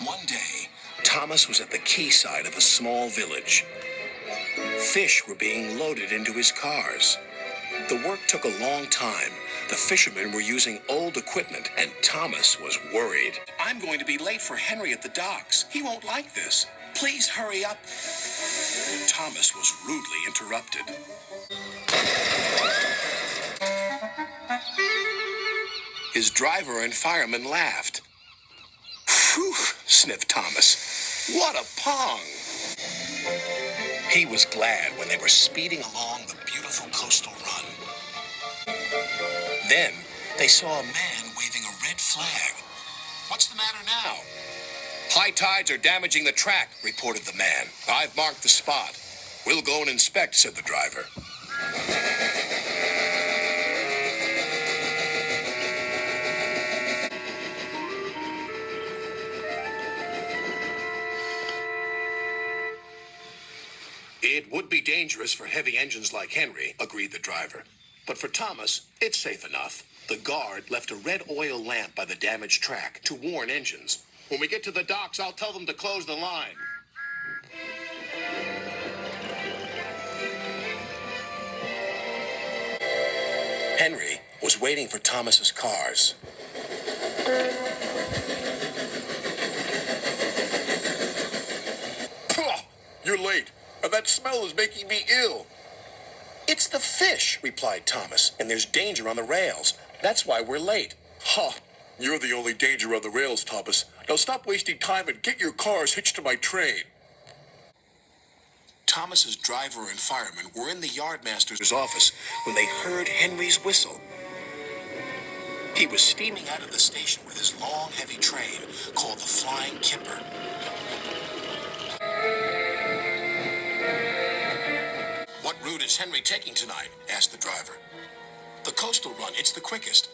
One day, Thomas was at the quayside of a small village. Fish were being loaded into his cars. The work took a long time. The fishermen were using old equipment, and Thomas was worried. I'm going to be late for Henry at the docks. He won't like this. Please hurry up. Thomas was rudely interrupted. His driver and fireman laughed. Phew, sniffed Thomas. What a pong! He was glad when they were speeding along the beautiful coastal run. Then they saw a man waving a red flag. What's the matter now? High tides are damaging the track, reported the man. I've marked the spot. We'll go and inspect, said the driver. It would be dangerous for heavy engines like Henry, agreed the driver. But for Thomas, it's safe enough. The guard left a red oil lamp by the damaged track to warn engines. When we get to the docks, I'll tell them to close the line. Henry was waiting for Thomas's cars. You're late, and that smell is making me ill. It's the fish, replied Thomas, and there's danger on the rails. That's why we're late. Ha! You're the only danger on the rails, Thomas. Now stop wasting time and get your cars hitched to my train. Thomas's driver and fireman were in the yardmaster's office when they heard Henry's whistle. He was steaming out of the station with his long, heavy train called the Flying Kipper. What route is Henry taking tonight? Asked the driver. The coastal run, it's the quickest.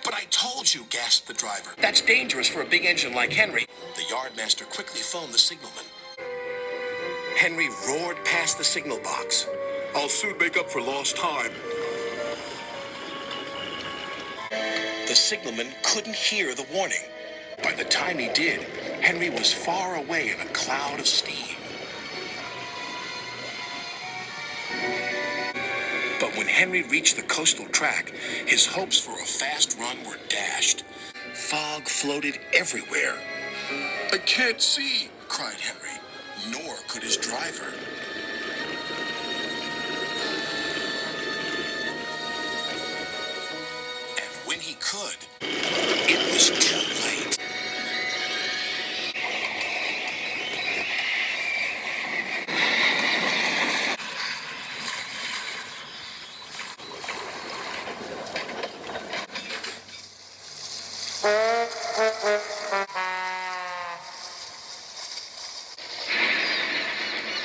But I told you, gasped the driver. That's dangerous for a big engine like Henry. The yardmaster quickly phoned the signalman. Henry roared past the signal box. I'll soon make up for lost time. The signalman couldn't hear the warning. By the time he did, Henry was far away in a cloud of steam. But when Henry reached the coastal track, his hopes for a fast run were dashed. Fog floated everywhere. I can't see, cried Henry, nor could his driver. And when he could, it was too late.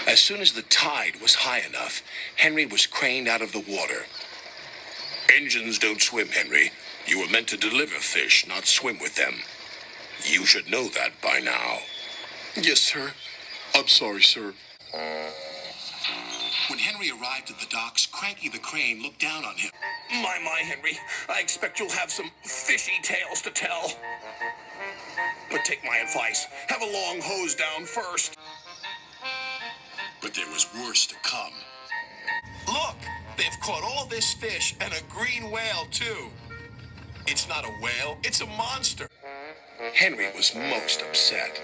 As soon as the tide was high enough, Henry was craned out of the water. Engines don't swim, Henry. You were meant to deliver fish, not swim with them. You should know that by now. Yes, sir. I'm sorry, sir. When Henry arrived at the docks, Cranky the Crane looked down on him. My, Henry. I expect you'll have some fishy tales to tell. But take my advice. Have a long hose down first. But there was worse to come. Look, they've caught all this fish and a green whale, too. It's not a whale, it's a monster. Henry was most upset.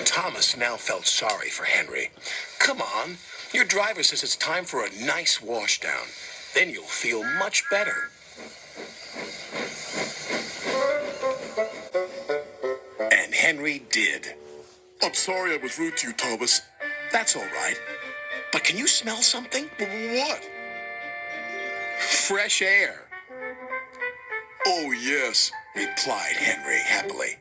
Thomas now felt sorry for Henry. Come on, your driver says it's time for a nice washdown. Then you'll feel much better. And Henry did. I'm sorry I was rude to you, Thomas. That's all right. But can you smell something? What? Fresh air. Oh, yes, replied Henry happily.